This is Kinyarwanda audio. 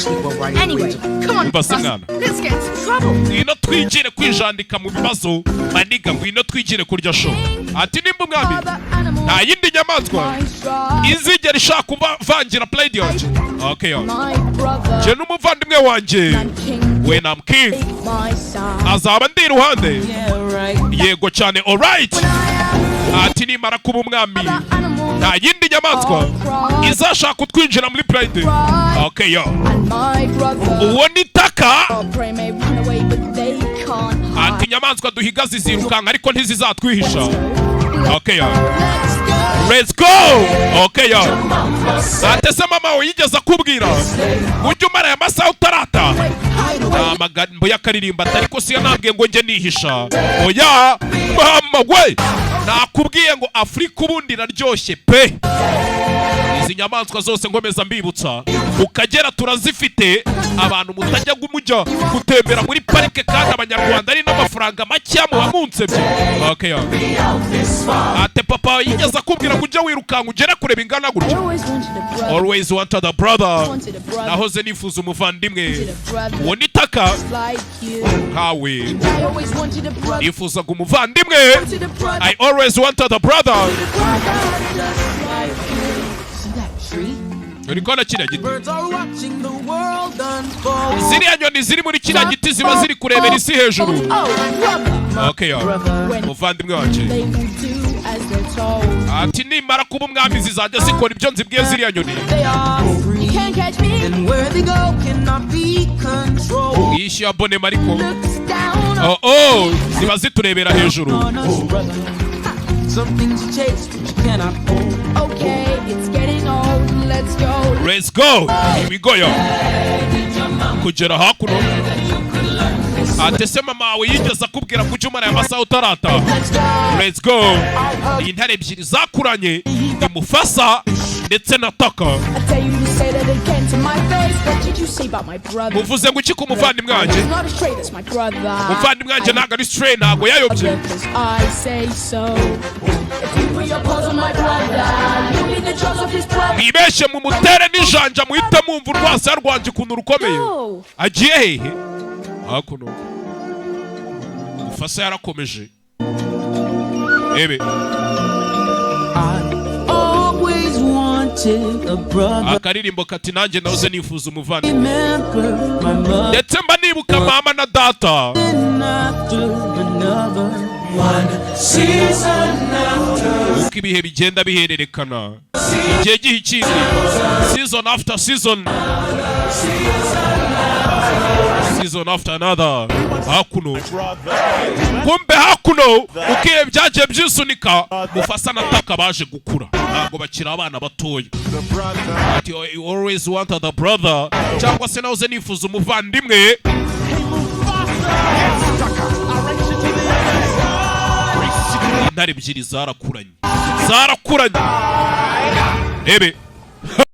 Anyway, come on, let's get into trouble. Ngwino twigire kwijandika mu bibazo maniga, ngwino twigire kurya show. Ati nimba umwami nta yindi nyamaswa izigera ishaka kuvangira Pleiadians. Okay yo, je n'umuvandimwe wanje when I'm king azaba ndi iruhande. Yego cyane, alright. Ati nimara kuba umwami nta yindi nyamaswa izashaka kutwinjira muri Pride. Okay yo, uwo ni Taka. Ati inyamaswa duhiga zizirukanka ariko ntizizatwihisha. Okay yo, let's go. Okay yo, ate se mama we yigeze akubwira ujye umara aya masaha utarata? Amagambo y'akaririmba ariko siya nabwiye ngo njye nihisha. Oya mama we, nakubwiye ngo Afrika ubundi iraryoshye pe. Izi nyamaswa zose ngomeza mbibutsa ukagera turazifite. Abantu mutajya gumujya gutembera muri parike kandi abanyarwanda ari n'amafaranga make muhamunsebye. Okay yo, ate papa yigeze akubwira ngo ujye wirukanka ugere kureba ingana gutya? Always wanted a brother. Nahoze nifuza umuvandimwe. Uwo ni Taka nkawe nifuzaga umuvandimwe. I always wanted a brother. Urikona kiriya giti? Ziriya nyoni ziri muri kiriya giti ziba ziri kurebera isi hejuru. Okay yo, umuvandimwe wacu. Ati nimara kuba umwami zizajya zikora ibyo nzibwiye ziriya nyoni. Ishi abone mariko. Ziba ziturebera hejuru. Let's go. Here we go yo. Kugera hakuno. Ate se mama we yigeze akubwira kujya umara aya masaha utarata? Let's go. Iyi ntare ebyiri zakuranye ni Mufasa ndetse na Taka. Muvuze ngo iki ku muvandimwe wanjye? Umuvandimwe wanjye ntabwo ari stray, ntabwo yayobye. Mwibeshye mu mutere n'ijanja muhite mwumva urwasa rwanje ukuntu rukomeye. Agiye hehe? Hakuno. Mufasa yarakomeje. Ebe. Akaririmbo kati nanjye nahoze nifuza umuvandimwe. Ndetse mba nibuka mama na data. Uko ibihe bigenda bihererekana, igihe giha ikindi, season after season, season after another. Hakuno kumbe hakuno uko ibihe byagiye byisunika, Mufasa na Taka baje gukura, ntabwo bakira abana batoya. Ati you always wanted a brother, cyangwa se nahoze nifuza umuvandimwe. Intare ebyiri zarakuranye. Ebe.